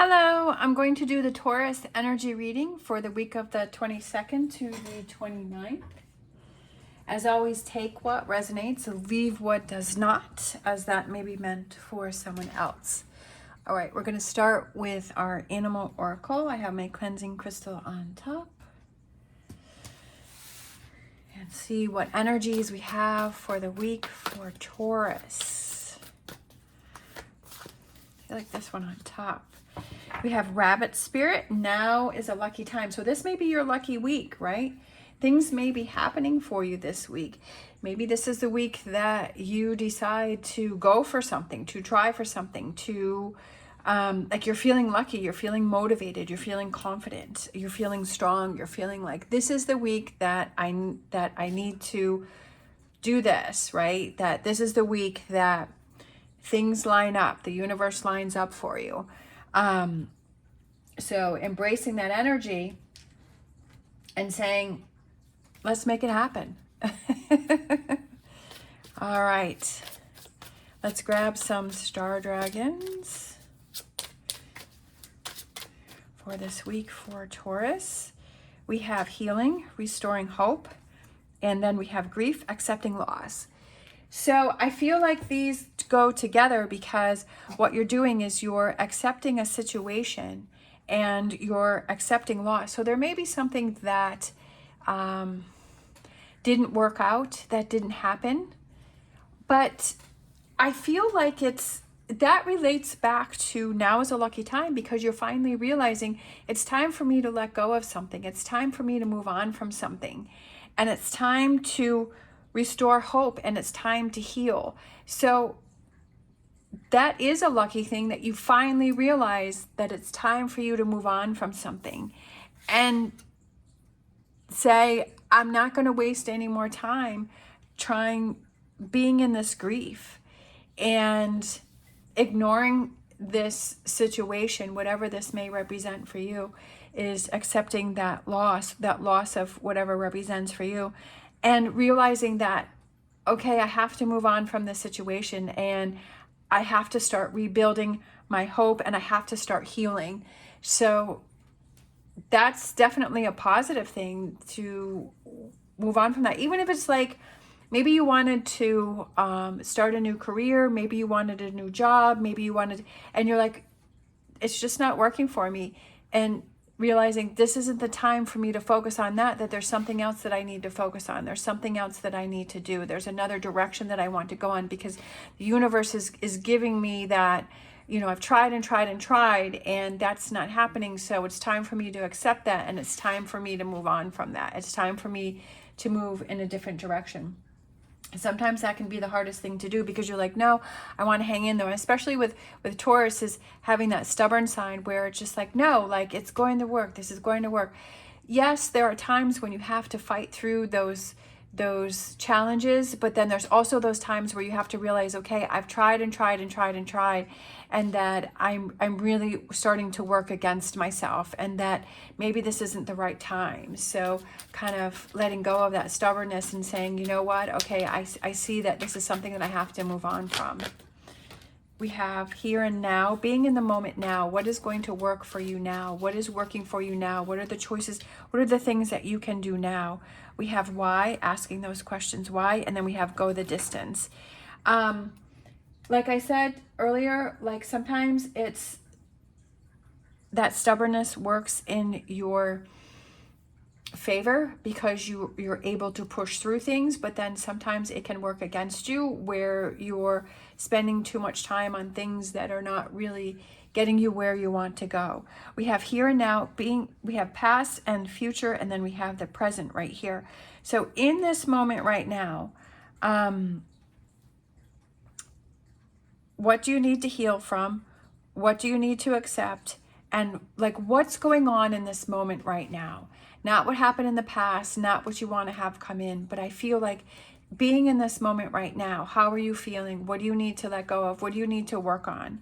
Hello, I'm going to do the Taurus energy reading for the week of the 22nd to the 29th. As always, take what resonates, leave what does not, as that may be meant for someone else. All right, we're going to start with our animal oracle. I have my cleansing crystal on top. And see what energies we have for the week for Taurus. I feel like this one on top. We have rabbit spirit. Now is a lucky time. So this may be your lucky week, right? Things may be happening for you this week. Maybe this is the week that you decide to go for something, to try for something, to like you're feeling lucky, you're feeling motivated, you're feeling confident, you're feeling strong, you're feeling like this is the week that I need to do this, right? That this is the week that things line up, the universe lines up for you. So embracing that energy and saying, let's make it happen. All right. Let's grab some star dragons for this week for Taurus. We have healing, restoring hope, and then we have grief, accepting loss. So I feel like these go together because what you're doing is you're accepting a situation and you're accepting loss. So there may be something that didn't work out, that didn't happen. But I feel like that relates back to now is a lucky time because you're finally realizing it's time for me to let go of something. It's time for me to move on from something. And it's time to restore hope, and it's time to heal. So that is a lucky thing that you finally realize that it's time for you to move on from something and say, I'm not going to waste any more time being in this grief and ignoring this situation, whatever this may represent for you, is accepting that loss of whatever represents for you. And realizing that, okay, I have to move on from this situation and I have to start rebuilding my hope and I have to start healing. So that's definitely a positive thing to move on from that. Even if it's like, maybe you wanted to start a new career, maybe you wanted a new job, and you're like, it's just not working for me. And realizing this isn't the time for me to focus on that there's something else that I need to focus on. There's something else that I need to do. There's another direction that I want to go on because the universe is giving me that, I've tried and that's not happening. So it's time for me to accept that. And it's time for me to move on from that. It's time for me to move in a different direction. Sometimes that can be the hardest thing to do because you're like, no, I want to hang in there. And especially with Taurus is having that stubborn side where it's just like, no, like it's going to work. This is going to work. Yes, there are times when you have to fight through those challenges, but then there's also those times where you have to realize, okay, I've tried and that I'm really starting to work against myself and that maybe this isn't the right time. So kind of letting go of that stubbornness and saying, you know what, okay, I see that this is something that I have to move on from. We have here and now, being in the moment now. What is going to work for you now? What is working for you now? What are the choices? What are the things that you can do now? We have why, asking those questions, why, and then we have go the distance. Like I said earlier, like sometimes it's that stubbornness works in your favor because you're able to push through things, but then sometimes it can work against you where you're spending too much time on things that are not really getting you where you want to go. We have here and now, we have past and future, and then we have the present right here. So in this moment right now, what do you need to heal from? What do you need to accept? And like, what's going on in this moment right now? Not what happened in the past, not what you want to have come in, but I feel like being in this moment right now, how are you feeling? What do you need to let go of? What do you need to work on?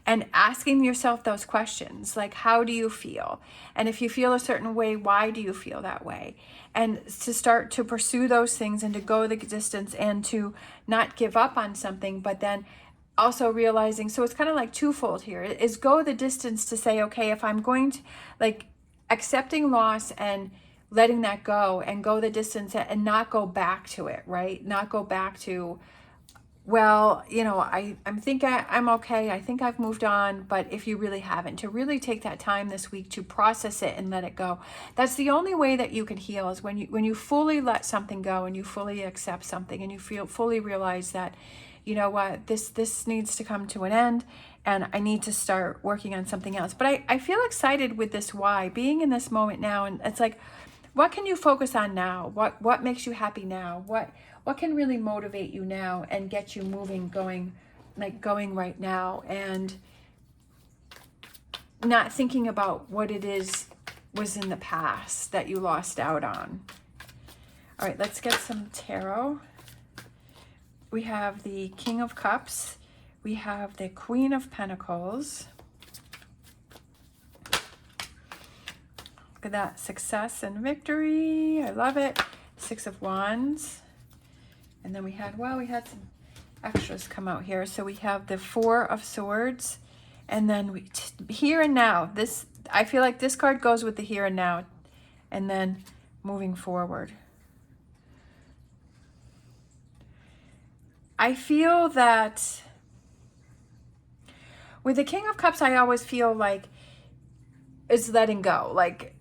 And asking yourself those questions, like, how do you feel? And if you feel a certain way, why do you feel that way? And to start to pursue those things and to go the distance and to not give up on something, but then also realizing, so it's kind of like twofold here, is go the distance to say, okay, if I'm going to, like, accepting loss and letting that go, and go the distance and not go back to it, right? Not go back to, well, you know, I'm okay. I think I've moved on. But if you really haven't, to really take that time this week to process it and let it go. That's the only way that you can heal, is when you fully let something go, and you fully accept something, and you fully realize that, you know what, this needs to come to an end, and I need to start working on something else. But I feel excited with this why, being in this moment now, and it's like, what can you focus on now? What makes you happy now? What can really motivate you now and get you moving, going right now, and not thinking about what it was in the past that you lost out on. All right, let's get some tarot. We have the King of Cups. We have the Queen of Pentacles. Look at that, success and victory. I love it. Six of Wands. And then we had some extras come out here. So we have the Four of Swords. And then here and now. I feel like this card goes with the here and now. And then moving forward. I feel that with the King of Cups, I always feel like it's letting go. Like,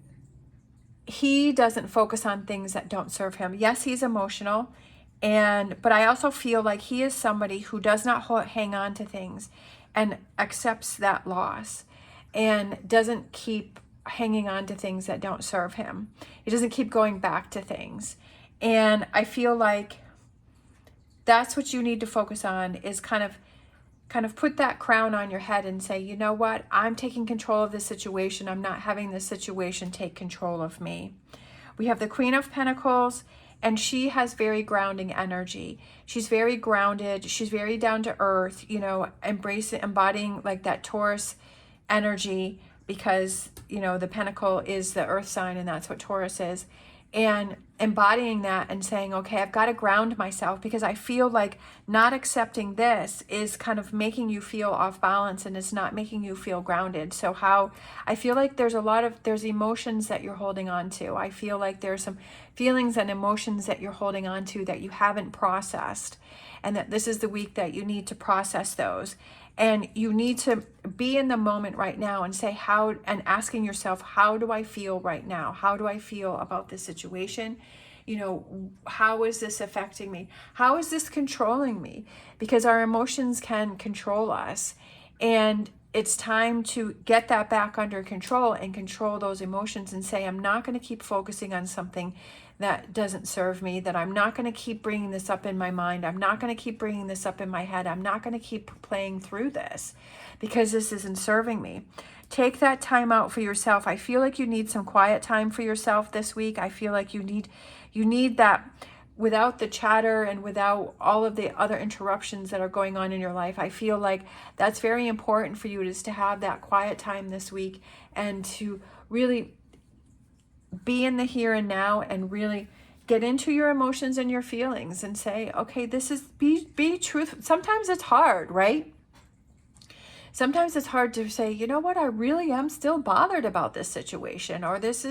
he doesn't focus on things that don't serve him. Yes, he's emotional, but I also feel like he is somebody who does not hang on to things and accepts that loss, and doesn't keep hanging on to things that don't serve him. He doesn't keep going back to things. And I feel like that's what you need to focus on, is kind of put that crown on your head and say, you know what, I'm taking control of this situation. I'm not having this situation take control of me. We have the Queen of Pentacles, and she has very grounding energy. She's very grounded. She's very down to earth, you know, embodying like that Taurus energy, because, you know, the pentacle is the earth sign, and that's what Taurus is. And embodying that and saying, okay, I've got to ground myself, because I feel like not accepting this is kind of making you feel off balance, and it's not making you feel grounded. So I feel like there's emotions that you're holding on to. I feel like there's some feelings and emotions that you're holding on to that you haven't processed, and that this is the week that you need to process those. And you need to be in the moment right now and say and asking yourself, how do I feel right now? How do I feel about this situation? You know, how is this affecting me? How is this controlling me? Because our emotions can control us. And it's time to get that back under control and control those emotions, and say, I'm not going to keep focusing on something that doesn't serve me, that I'm not going to keep bringing this up in my mind. I'm not going to keep bringing this up in my head. I'm not going to keep playing through this, because this isn't serving me. Take that time out for yourself. I feel like you need some quiet time for yourself this week. I feel like you need that, without the chatter and without all of the other interruptions that are going on in your life. I feel like that's very important for you, is to have that quiet time this week, and to really be in the here and now, and really get into your emotions and your feelings, and say, okay, be truthful. Sometimes it's hard, right? Sometimes it's hard to say, you know what, I really am still bothered about this situation, or this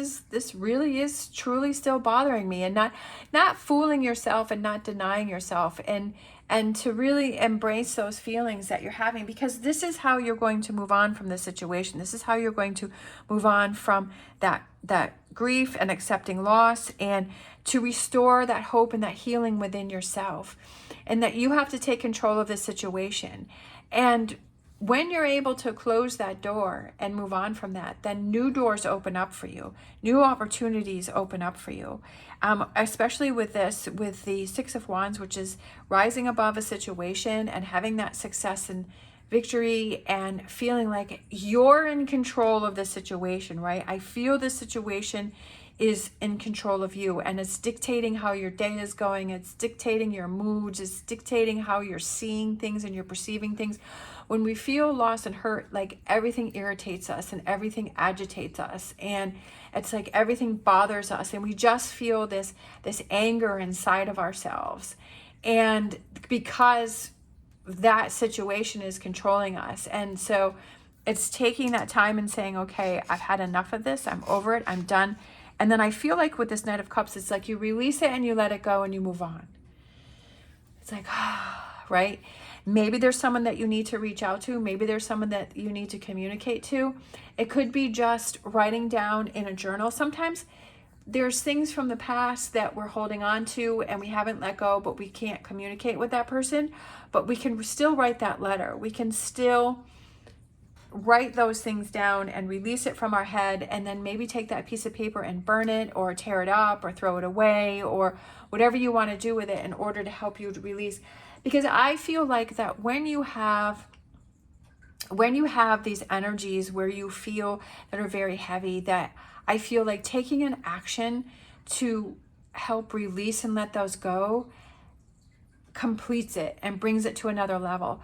really is truly still bothering me, and not fooling yourself and not denying yourself, and to really embrace those feelings that you're having, because this is how you're going to move on from the situation. This is how you're going to move on from that grief and accepting loss, and to restore that hope and that healing within yourself, and that you have to take control of the situation. And when you're able to close that door and move on from that, then new doors open up for you. New opportunities open up for you. Especially with the Six of Wands, which is rising above a situation and having that success and victory, and feeling like you're in control of the situation, right? I feel the situation is in control of you, and it's dictating how your day is going. It's dictating your moods. It's dictating how you're seeing things and you're perceiving things. When we feel lost and hurt, like, everything irritates us and everything agitates us, and it's like everything bothers us, and we just feel this anger inside of ourselves. And because that situation is controlling us. And so it's taking that time and saying, okay, I've had enough of this. I'm over it. I'm done. And then I feel like with this Knight of Cups, it's like you release it and you let it go and you move on. It's like, right? Maybe there's someone that you need to reach out to. Maybe there's someone that you need to communicate to. It could be just writing down in a journal. Sometimes there's things from the past that we're holding on to and we haven't let go, but we can't communicate with that person. But we can still write that letter. We can still write those things down and release it from our head, and then maybe take that piece of paper and burn it or tear it up or throw it away or whatever you want to do with it in order to help you to release. Because I feel like that when you have these energies where you feel that are very heavy, that I feel like taking an action to help release and let those go completes it and brings it to another level.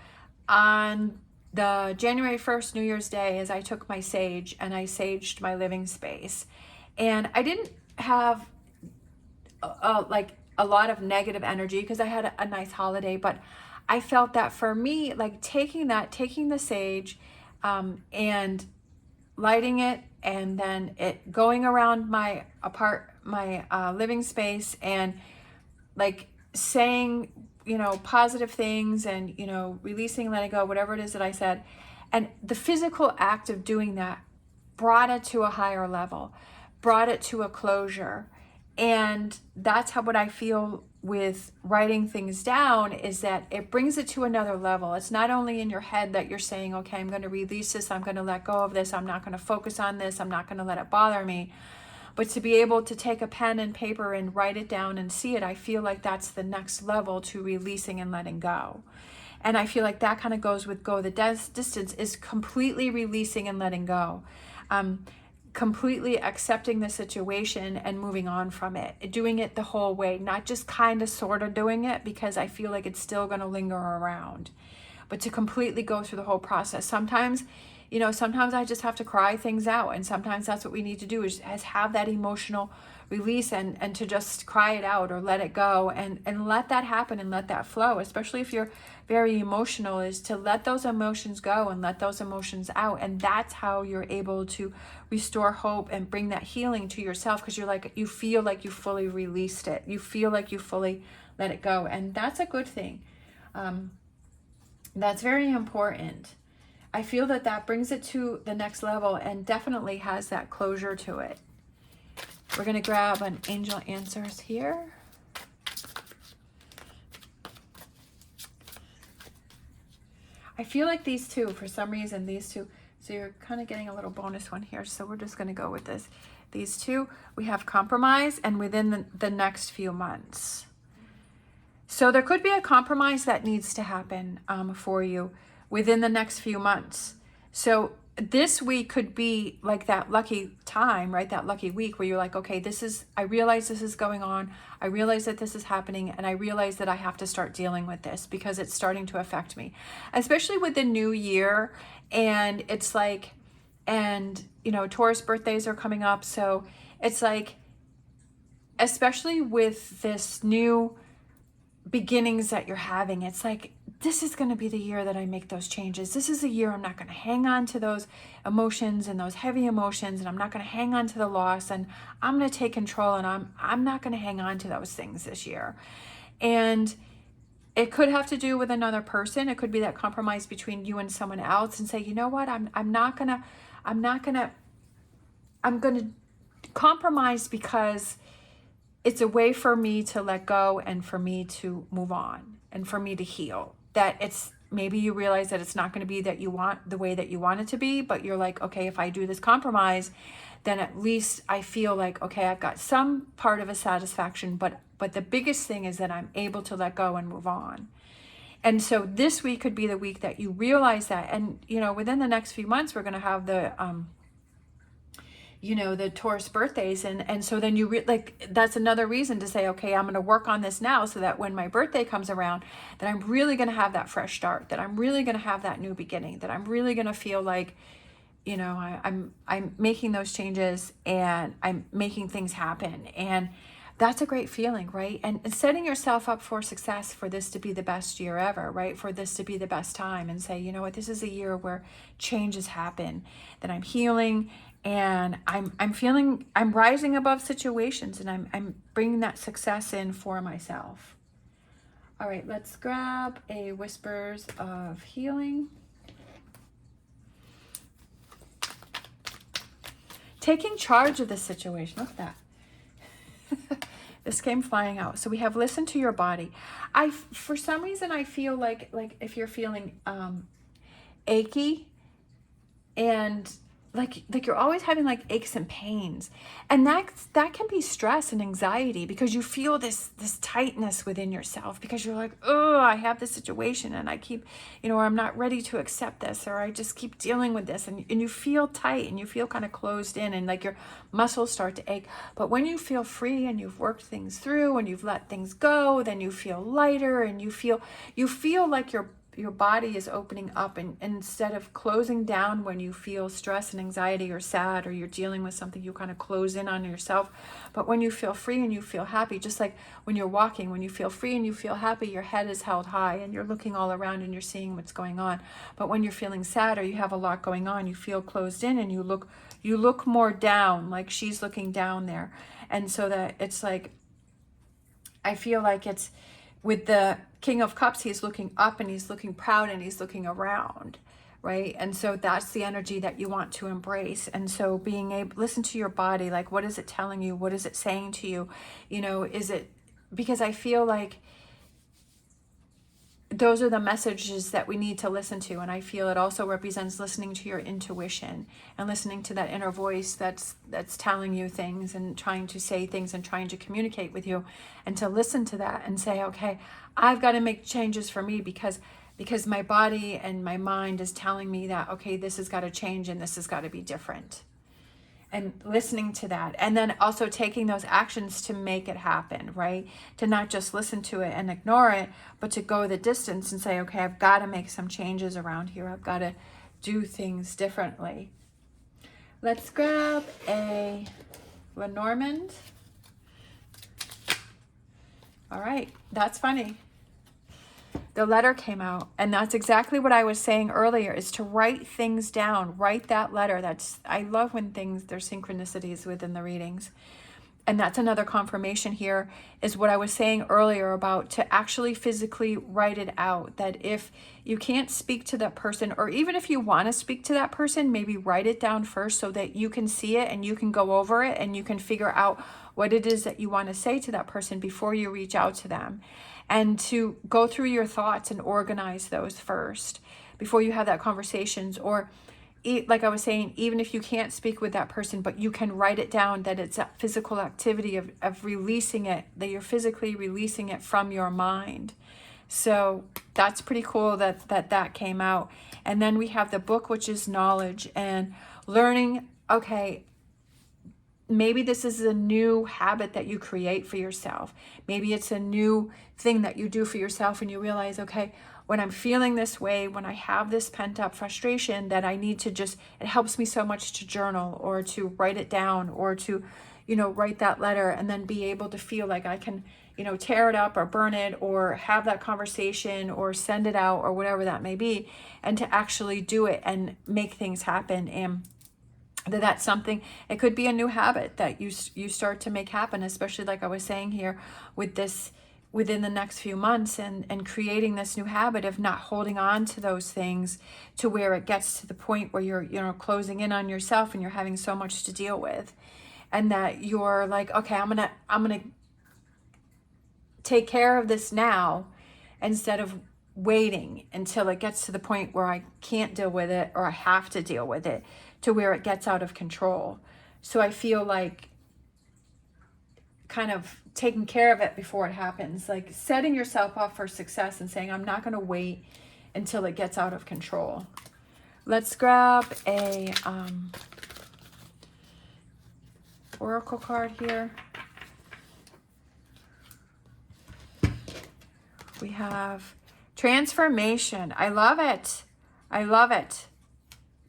On the January 1st, New Year's Day, as I took my sage and I saged my living space, and I didn't have like a lot of negative energy because I had a nice holiday, but I felt that for me, like taking the sage and lighting it, and then it going around my living space and like saying, you know, positive things and, you know, releasing, letting go, whatever it is that I said. And the physical act of doing that brought it to a higher level, brought it to a closure. And that's what I feel with writing things down, is that it brings it to another level. It's not only in your head that you're saying, okay, I'm going to release this, I'm going to let go of this, I'm not going to focus on this, I'm not going to let it bother me. But to be able to take a pen and paper and write it down and see it, I feel like that's the next level to releasing and letting go. And I feel like that kind of goes with go the distance, is completely releasing and letting go. Completely accepting the situation and moving on from it. Doing it the whole way, not just kind of sort of doing it because I feel like it's still going to linger around. But to completely go through the whole process. Sometimes, you know, sometimes I just have to cry things out, and sometimes that's what we need to do is have that emotional release and to just cry it out or let it go and let that happen and let that flow, especially if you're very emotional, is to let those emotions go and let those emotions out. And that's how you're able to restore hope and bring that healing to yourself, because you feel like you fully released it. You feel like you fully let it go. And that's a good thing. That's very important. I feel that brings it to the next level and definitely has that closure to it. We're going to grab an angel answers here. I feel like these two, for some reason, these two, so you're kind of getting a little bonus one here. So we're just going to go with this. These two, we have compromise and within the next few months. So there could be a compromise that needs to happen for you within the next few months. So this week could be like that lucky time, right? That lucky week where you're like, okay, I realize this is going on. I realize that this is happening. And I realize that I have to start dealing with this because it's starting to affect me, especially with the new year. And it's like, and you know, Taurus birthdays are coming up. So it's like, especially with this new beginnings that you're having, it's like, this is going to be the year that I make those changes. This is a year I'm not going to hang on to those emotions and those heavy emotions, and I'm not going to hang on to the loss, and I'm going to take control, and I'm not going to hang on to those things this year. And it could have to do with another person. It could be that compromise between you and someone else, and say, you know what, I'm going to compromise because it's a way for me to let go and for me to move on and for me to heal. That it's, maybe you realize that it's not going to be that you want the way that you want it to be, but you're like, okay, if I do this compromise, then at least I feel like, okay, I've got some part of a satisfaction, but the biggest thing is that I'm able to let go and move on. And so this week could be the week that you realize that. And, you know, within the next few months, we're going to have the Taurus birthdays. And so then that's another reason to say, okay, I'm going to work on this now so that when my birthday comes around, that I'm really going to have that fresh start, that I'm really going to have that new beginning, that I'm really going to feel like, you know, I'm making those changes and I'm making things happen. And That's a great feeling, right? And setting yourself up for success, for this to be the best year ever, right? For this to be the best time, and say, you know what, this is a year where changes happen, that I'm healing, and I'm feeling, I'm rising above situations, and I'm bringing that success in for myself. All right, let's grab a Whispers of Healing. Taking charge of the situation. Look at that. This came flying out. So we have listen to your body. For some reason, I feel like if you're feeling achy, and like you're always having like aches and pains, and that can be stress and anxiety, because you feel this tightness within yourself, because you're like, oh, I have this situation, and I keep, or I'm not ready to accept this, or I just keep dealing with this, and you feel tight, and you feel kind of closed in, and like your muscles start to ache. But when you feel free, and you've worked things through, and you've let things go, then you feel lighter, and you feel like your body is opening up, and instead of closing down when you feel stress and anxiety or sad, or you're dealing with something, you kind of close in on yourself. But when you feel free and you feel happy, just like when you're walking, when you feel free and you feel happy, your head is held high and you're looking all around and you're seeing what's going on. But when you're feeling sad, or you have a lot going on, you feel closed in, and you look more down, like she's looking down there. And so that it's like, I feel like it's with the King of Cups, he's looking up, and he's looking proud, and he's looking around, right? And so that's the energy that you want to embrace. And so being able, listen to your body, like, what is it telling you? What is it saying to you? Is it, because I feel like those are the messages that we need to listen to. And I feel it also represents listening to your intuition, and listening to that inner voice that's telling you things, and trying to say things, and trying to communicate with you, and to listen to that and say, okay, I've got to make changes for me, because my body and my mind is telling me that, okay, this has got to change, and this has got to be different. And listening to that, and then also taking those actions to make it happen, right? To not just listen to it and ignore it, but to go the distance and say, okay, I've got to make some changes around here. I've got to do things differently. Let's grab a Lenormand. All right, that's funny. The letter came out, and that's exactly what I was saying earlier, is to write things down. Write that letter. I love when there's synchronicities within the readings. And that's another confirmation here, is what I was saying earlier about to actually physically write it out. That if you can't speak to that person, or even if you want to speak to that person, maybe write it down first, so that you can see it, and you can go over it, and you can figure out what it is that you want to say to that person before you reach out to them. And to go through your thoughts and organize those first before you have that conversations. Or like I was saying, even if you can't speak with that person, but you can write it down, that it's a physical activity of releasing it, that you're physically releasing it from your mind. So that's pretty cool that came out. And then we have the book, which is knowledge, and learning, okay, maybe this is a new habit that you create for yourself. Maybe it's a new thing that you do for yourself, and you realize, okay, when I'm feeling this way, when I have this pent up frustration, that I need to it helps me so much to journal, or to write it down, or to, write that letter, and then be able to feel like I can, tear it up or burn it, or have that conversation, or send it out, or whatever that may be, and to actually do it and make things happen. And that's something, it could be a new habit that you start to make happen, especially like I was saying here with this, within the next few months, and creating this new habit of not holding on to those things to where it gets to the point where you're closing in on yourself, and you're having so much to deal with, and that you're like, okay, I'm gonna take care of this now, instead of waiting until it gets to the point where I can't deal with it, or I have to deal with it, to where it gets out of control. So I feel like kind of taking care of it before it happens, like setting yourself up for success, and saying, I'm not going to wait until it gets out of control. Let's grab a oracle card here. We have transformation. I love it. I love it.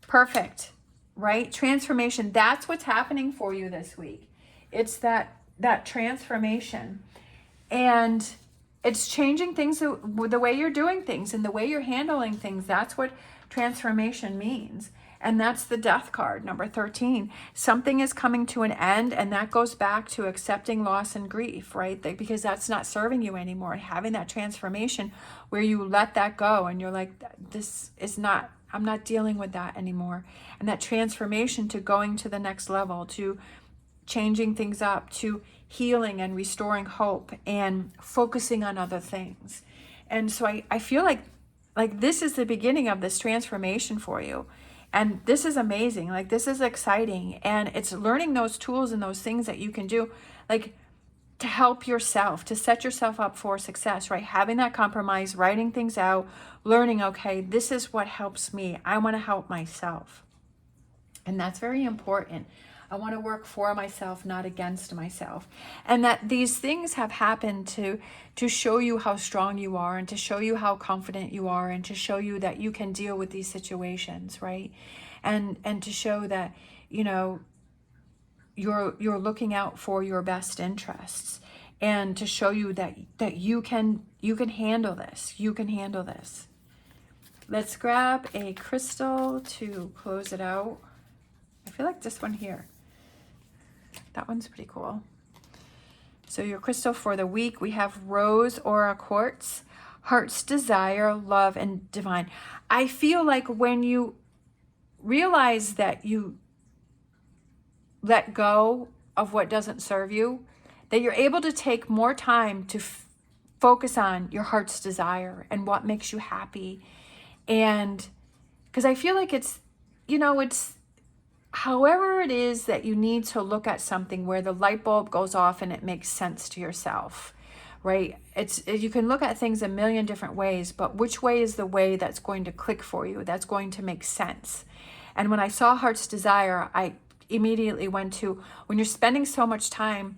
Perfect. Right? Transformation. That's what's happening for you this week. It's that that transformation. And it's changing things, the way you're doing things and the way you're handling things. That's what transformation means. And that's the death card, number 13. Something is coming to an end, and that goes back to accepting loss and grief, right? Because that's not serving you anymore. And having that transformation where you let that go and you're like, I'm not dealing with that anymore. And that transformation to going to the next level, to changing things up, to healing and restoring hope and focusing on other things. And so I feel like this is the beginning of this transformation for you. And this is amazing. Like, this is exciting. And it's learning those tools and those things that you can do, like, to help yourself, to set yourself up for success, right? Having that compromise, writing things out, learning, okay, this is what helps me. I want to help myself. And that's very important. I want to work for myself, not against myself. And that these things have happened to show you how strong you are, and to show you how confident you are, and to show you that you can deal with these situations, right? And to show that, you know, you're looking out for your best interests, and to show you that you can handle this. You can handle this. Let's grab a crystal to close it out. I feel like this one here. That one's pretty cool. So your crystal for the week, we have Rose Aura Quartz, Heart's Desire, Love, and Divine. I feel like when you realize that you let go of what doesn't serve you, that you're able to take more time to focus on your heart's desire and what makes you happy. And because I feel like it's, you know, it's however it is that you need to look at something where the light bulb goes off and it makes sense to yourself, right? You can look at things a million different ways, but which way is the way that's going to click for you, that's going to make sense? And when I saw Heart's Desire, I immediately went to, when you're spending so much time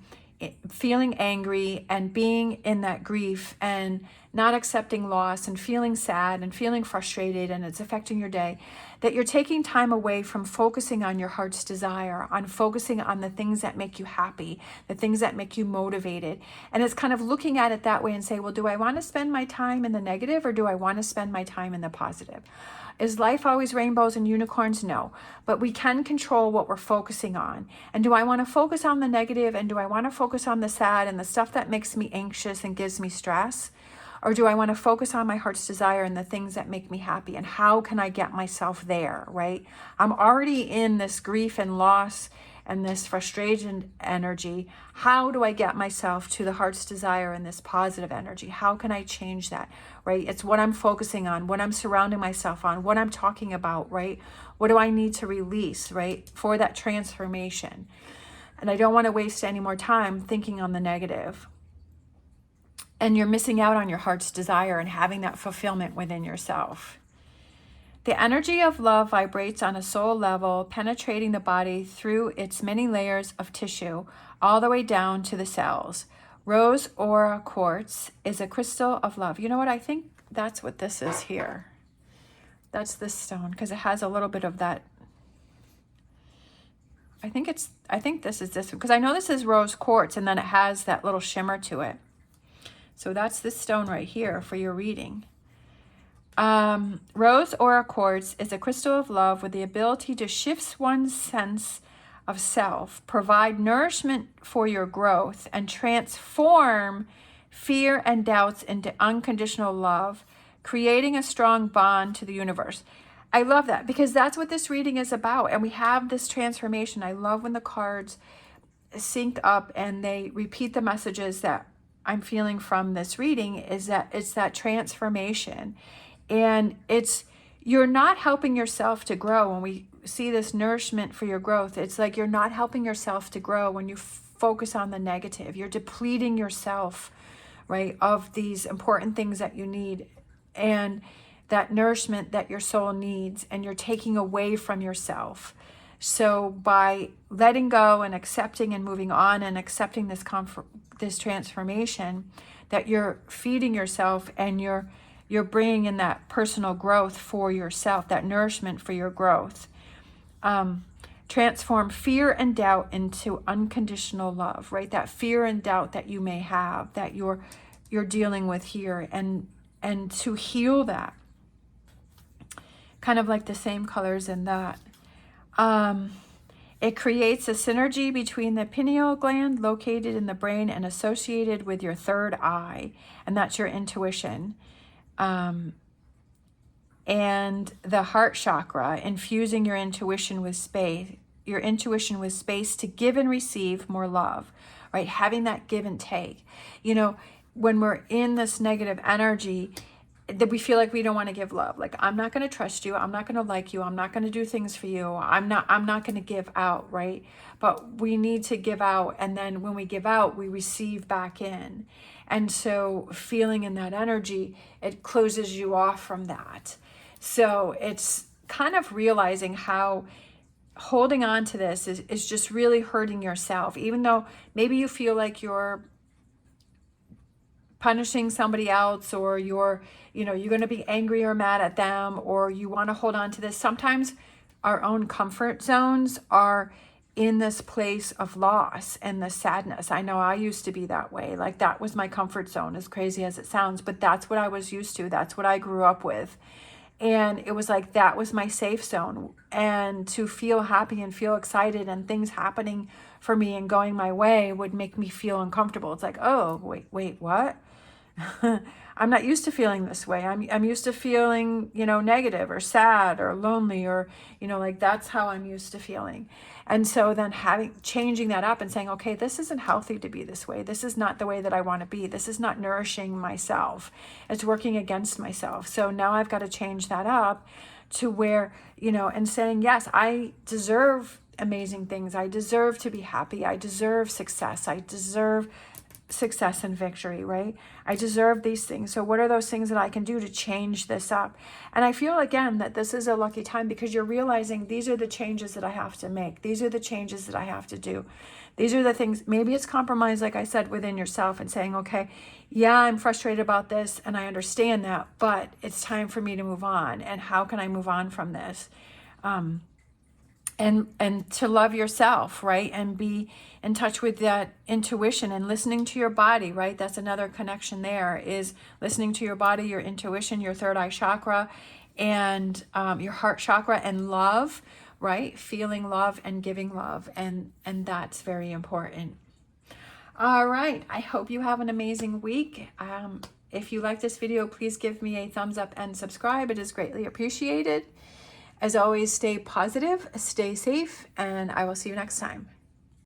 feeling angry and being in that grief and not accepting loss and feeling sad and feeling frustrated, and it's affecting your day, that you're taking time away from focusing on your heart's desire, on focusing on the things that make you happy, the things that make you motivated. And it's kind of looking at it that way and say, well, do I want to spend my time in the negative, or do I want to spend my time in the positive? Is life always rainbows and unicorns? No. But we can control what we're focusing on. And do I want to focus on the negative, and do I want to focus on the sad and the stuff that makes me anxious and gives me stress? Or do I want to focus on my heart's desire and the things that make me happy? And how can I get myself there, right? I'm already in this grief and loss and this frustration energy. How do I get myself to the heart's desire and this positive energy? How can I change that, right? It's what I'm focusing on, what I'm surrounding myself on, what I'm talking about, right? What do I need to release, right, for that transformation? And I don't want to waste any more time thinking on the negative. And you're missing out on your heart's desire and having that fulfillment within yourself. The energy of love vibrates on a soul level, penetrating the body through its many layers of tissue, all the way down to the cells. Rose Aura Quartz is a crystal of love. You know what? I think that's what this is here. That's this stone, because it has a little bit of that. I think this is this one, because I know this is rose quartz, and then it has that little shimmer to it. So that's this stone right here for your reading. Rose Aura Quartz is a crystal of love with the ability to shift one's sense of self, provide nourishment for your growth, and transform fear and doubts into unconditional love, creating a strong bond to the universe. I love that, because that's what this reading is about. And we have this transformation. I love when the cards sync up and they repeat the messages that I'm feeling from this reading, is that it's that transformation. And you're not helping yourself to grow. When we see this nourishment for your growth, it's like you're not helping yourself to grow when you focus on the negative. You're depleting yourself, right, of these important things that you need and that nourishment that your soul needs, and you're taking away from yourself. So by letting go and accepting and moving on and accepting this transformation, that you're feeding yourself, and you're bringing in that personal growth for yourself, that nourishment for your growth. transform fear and doubt into unconditional love, right? That fear and doubt that you may have, that you're dealing with here, and to heal that. Kind of like the same colors in that. It creates a synergy between the pineal gland located in the brain and associated with your third eye, and that's your intuition. And the heart chakra, infusing your intuition with space to give and receive more love, right? Having that give and take. You know, when we're in this negative energy, that we feel like we don't want to give love. Like, I'm not going to trust you. I'm not going to like you. I'm not going to do things for you. I'm not going to give out, right? But we need to give out. And then when we give out, we receive back in. And so feeling in that energy, it closes you off from that. So it's kind of realizing how holding on to this is just really hurting yourself, even though maybe you feel like you're punishing somebody else, or you're going to be angry or mad at them, or you want to hold on to this. Sometimes our own comfort zones are in this place of loss and the sadness. I know I used to be that way. Like, that was my comfort zone, as crazy as it sounds, but that's what I was used to. That's what I grew up with. And it was like, that was my safe zone. And to feel happy and feel excited and things happening for me and going my way would make me feel uncomfortable. It's like, oh, wait, what? I'm not used to feeling this way. I'm used to feeling, negative or sad or lonely, or, like, that's how I'm used to feeling. And so then changing that up and saying, okay, this isn't healthy to be this way. This is not the way that I want to be. This is not nourishing myself. It's working against myself. So now I've got to change that up to where, and saying, yes, I deserve amazing things. I deserve to be happy. I deserve success. I deserve success and victory, right? I deserve these things. So what are those things that I can do to change this up? And I feel, again, that this is a lucky time, because you're realizing these are the changes that I have to make. These are the changes that I have to do. These are the things. Maybe it's compromise, like I said, within yourself, and saying, okay, yeah, I'm frustrated about this and I understand that, but it's time for me to move on. And how can I move on from this? And to love yourself, right? And be in touch with that intuition and listening to your body, right? That's another connection there, is listening to your body, your intuition, your third eye chakra, and your heart chakra, and love, right? Feeling love and giving love. And that's very important. All right. I hope you have an amazing week. If you like this video, please give me a thumbs up and subscribe. It is greatly appreciated. As always, stay positive, stay safe, and I will see you next time.